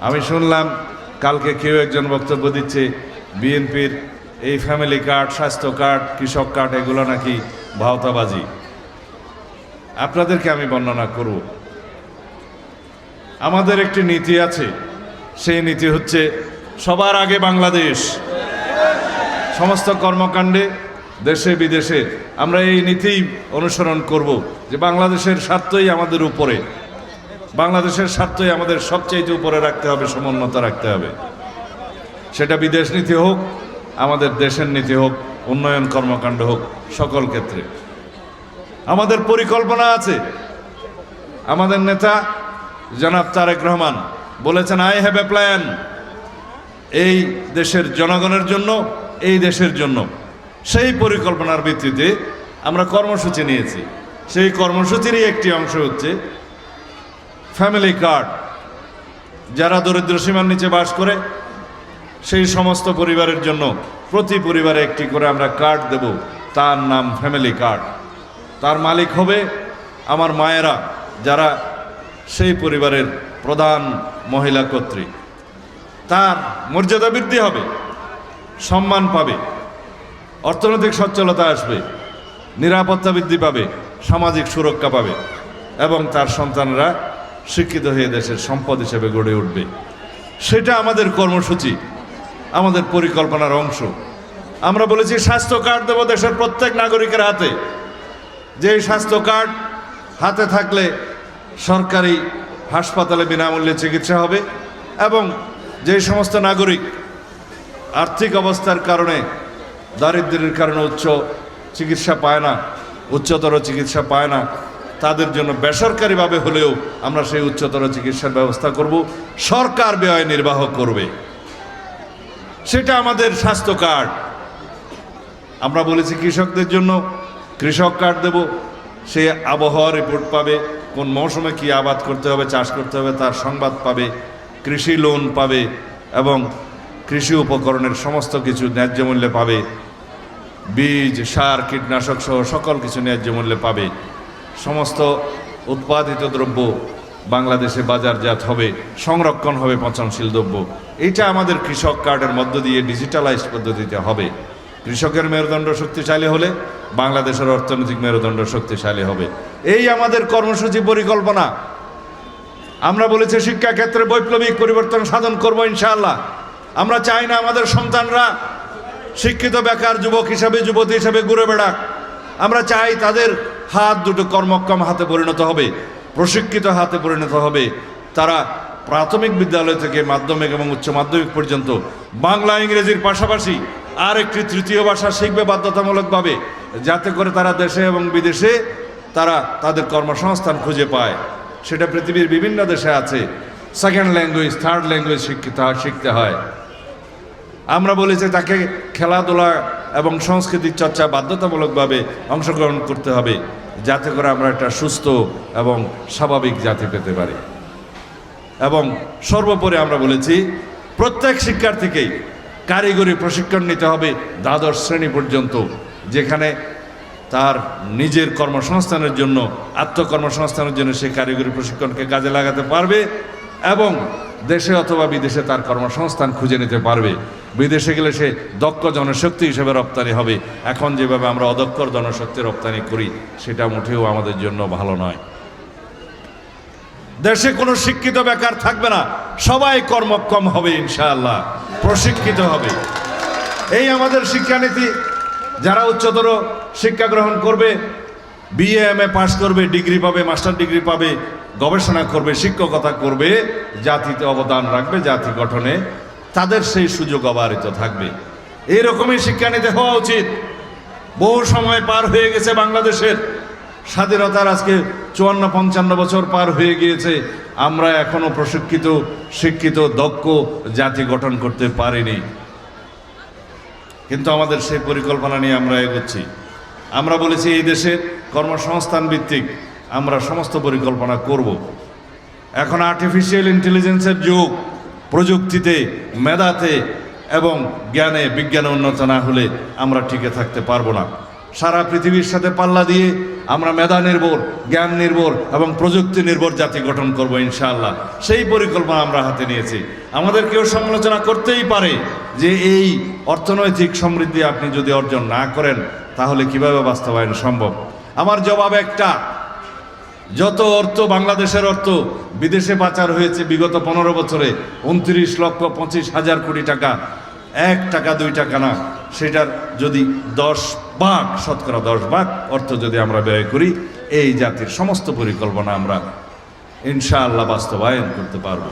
আমি শুনলাম কালকে কেউ একজন বক্তব্য দিচ্ছে বিএনপির এই ফ্যামিলি কার্ড, স্বাস্থ্য কার্ড, কৃষক কার্ড এগুলো নাকি ভাওতাবাজি। আপনাদেরকে আমি বর্ণনা করব। আমাদের একটি নীতি আছে, সেই নীতি হচ্ছে সবার আগে বাংলাদেশ। সমস্ত কর্মকাণ্ডে দেশে বিদেশে আমরা এই নীতি অনুসরণ করব যে বাংলাদেশের স্বার্থই আমাদের উপরে, বাংলাদেশের স্বার্থই আমাদের সবচেয়ে উপরে রাখতে হবে, সমুন্নত রাখতে হবে। সেটা বিদেশ নীতি হোক, আমাদের দেশের নীতি হোক, উন্নয়ন কর্মকাণ্ড হোক, সকল ক্ষেত্রে আমাদের পরিকল্পনা আছে। আমাদের নেতা জনাব তারেক রহমান বলেছেন, আই হ্যাভ এ প্ল্যান। এই দেশের জনগণের জন্য, এই দেশের জন্য। সেই পরিকল্পনার ভিত্তিতে আমরা কর্মসূচি নিয়েছি। সেই কর্মসূচিরই একটি অংশ হচ্ছে ফ্যামিলি কার্ড। যারা দরিদ্র সীমার নিচে বাস করে সেই সমস্ত পরিবারের জন্য প্রতি পরিবারে একটি করে আমরা কার্ড দেব, তার নাম ফ্যামিলি কার্ড। তার মালিক হবে আমার মায়েরা, যারা সেই পরিবারের প্রধান মহিলা কর্ত্রী। তার মর্যাদা বৃদ্ধি হবে, সম্মান পাবে, অর্থনৈতিক সচ্ছলতা আসবে, নিরাপত্তা বৃদ্ধি পাবে, সামাজিক সুরক্ষা পাবে এবং তার সন্তানরা শিক্ষিত হয়ে দেশের সম্পদ হিসেবে গড়ে উঠবে। সেটা আমাদের কর্মসূচি, আমাদের পরিকল্পনার অংশ। আমরা বলেছি স্বাস্থ্য কার্ড দেব দেশের প্রত্যেক নাগরিকের হাতে। যে স্বাস্থ্য কার্ড হাতে থাকলে সরকারি হাসপাতালে বিনামূল্যে চিকিৎসা হবে এবং যে সমস্ত নাগরিক আর্থিক অবস্থার কারণে, দারিদ্র্যের কারণে উচ্চ চিকিৎসা পায় না, উচ্চতর চিকিৎসা পায় না, তাদের জন্য বেসরকারিভাবে হলেও আমরা সেই উচ্চতর চিকিৎসার ব্যবস্থা করব, সরকার ব্যয় নির্বাহ করবে। সেটা আমাদের স্বাস্থ্য কার্ড। আমরা বলেছি কৃষকদের জন্য কৃষক কার্ড দেব। সে আবহাওয়া রিপোর্ট পাবে, কোন মৌসুমে কি আবাদ করতে হবে, চাষ করতে হবে তার সংবাদ পাবে, কৃষি লোন পাবে এবং কৃষি উপকরণের সমস্ত কিছু ন্যায্য মূল্যে পাবে, বীজ, সার, কীটনাশক সহ সকল কিছু ন্যায্য মূল্যে পাবে। সমস্ত উৎপাদিত দ্রব্য বাংলাদেশে বাজারজাত হবে, সংরক্ষণ হবে পচনশীল দ্রব্য। এইটা আমাদের কৃষক কার্ডের মধ্য দিয়ে ডিজিটালাইজড পদ্ধতিতে হবে। কৃষকের মেরুদণ্ড শক্তিশালী হলে বাংলাদেশের অর্থনৈতিক মেরুদণ্ড শক্তিশালী হবে। এই আমাদের কর্মসূচি, পরিকল্পনা। আমরা বলেছি শিক্ষা ক্ষেত্রে বৈপ্লবিক পরিবর্তন সাধন করব ইনশাআল্লাহ। আমরা চাই না আমাদের সন্তানরা শিক্ষিত বেকার যুবক হিসাবে, যুবতী হিসাবে ঘুরে বেড়াক। আমরা চাই তাদের হাত দুটো কর্মক্ষম হাতে পরিণত হবে, প্রশিক্ষিত হাতে পরিণত হবে। তারা প্রাথমিক বিদ্যালয় থেকে মাধ্যমিক এবং উচ্চ মাধ্যমিক পর্যন্ত বাংলা ইংরেজির পাশাপাশি আর একটি তৃতীয় ভাষা শিখবে বাধ্যতামূলকভাবে, যাতে করে তারা দেশে এবং বিদেশে তারা তাদের কর্মসংস্থান খুঁজে পায়। সেটা পৃথিবীর বিভিন্ন দেশে আছে। সেকেন্ড ল্যাঙ্গুয়েজ, থার্ড ল্যাঙ্গুয়েজ শিখতে হয়। আমরা বলেছি তাকে খেলাধুলা এবং সংস্কৃতির চর্চা বাধ্যতামূলকভাবে অংশগ্রহণ করতে হবে, যাতে করে আমরা একটা সুস্থ এবং স্বাভাবিক জাতি পেতে পারি। এবং সর্বোপরি আমরা বলেছি প্রত্যেক শিক্ষার্থীকেই কারিগরি প্রশিক্ষণ নিতে হবে দ্বাদশ শ্রেণী পর্যন্ত, যেখানে তার নিজের কর্মসংস্থানের জন্য, আত্মকর্মসংস্থানের জন্য সে কারিগরি প্রশিক্ষণকে কাজে লাগাতে পারবে এবং দেশে অথবা বিদেশে তার কর্মসংস্থান খুঁজে নিতে পারবে। বিদেশে গেলে সে দক্ষ জনশক্তি হিসেবে রপ্তানি হবে। এখন যেভাবে আমরা অদক্ষ জনশক্তি রপ্তানি করি, সেটা মোটেও আমাদের জন্য ভালো নয়। দেশে কোনো শিক্ষিত বেকার থাকবে না, সবাই কর্মক্ষম হবে ইনশাআল্লাহ, প্রশিক্ষিত হবে। এই আমাদের শিক্ষানীতি। যারা উচ্চতর শিক্ষা গ্রহণ করবে, বিএ এমএ পাশ করবে, ডিগ্রি পাবে, মাস্টার ডিগ্রি পাবে, গবেষণা করবে, শিক্ষকতা করবে, জাতিতে অবদান রাখবে, জাতি গঠনে তাদের সেই সুযোগ অবারিত থাকবে। এইরকমই শিক্ষানীতি হওয়া উচিত। বহু সময় পার হয়ে গেছে বাংলাদেশের স্বাধীনতার, আজকে 54-55 বছর পার হয়ে গিয়েছে। আমরা এখনো প্রশিক্ষিত, শিক্ষিত, দক্ষ জাতি গঠন করতে পারিনি। কিন্তু আমাদের সেই পরিকল্পনা নিয়ে আমরা এগোচ্ছি। আমরা বলেছি এই দেশে কর্মসংস্থান ভিত্তিক আমরা সমস্ত পরিকল্পনা করব। এখন আর্টিফিশিয়াল ইন্টেলিজেন্সের যুগ। প্রযুক্তিতে, মেধাতে এবং জ্ঞানে, বিজ্ঞানে উন্নত না হলে আমরা টিকে থাকতে পারবো না। সারা পৃথিবীর সাথে পাল্লা দিয়ে আমরা মেধা নির্ভর, জ্ঞান নির্ভর এবং প্রযুক্তি নির্ভর জাতি গঠন করব ইনশাআল্লাহ। সেই পরিকল্পনা আমরা হাতে নিয়েছি। আমাদের কেউ সমালোচনা করতেই পারে যে এই অর্থনৈতিক সমৃদ্ধি আপনি যদি অর্জন না করেন তাহলে কিভাবে বাস্তবায়ন সম্ভব। আমার জবাব একটা, যত অর্থ বাংলাদেশের অর্থ বিদেশে পাচার হয়েছে বিগত 15 বছরে 29,25,000 কোটি টাকা, 1 টাকা 2 টাকা না, সেটার যদি 10 ভাগ, শতকরা 10 ভাগ অর্থ যদি আমরা ব্যয় করি, এই জাতির সমস্ত পরিকল্পনা আমরা ইনশাআল্লাহ বাস্তবায়ন করতে পারবো।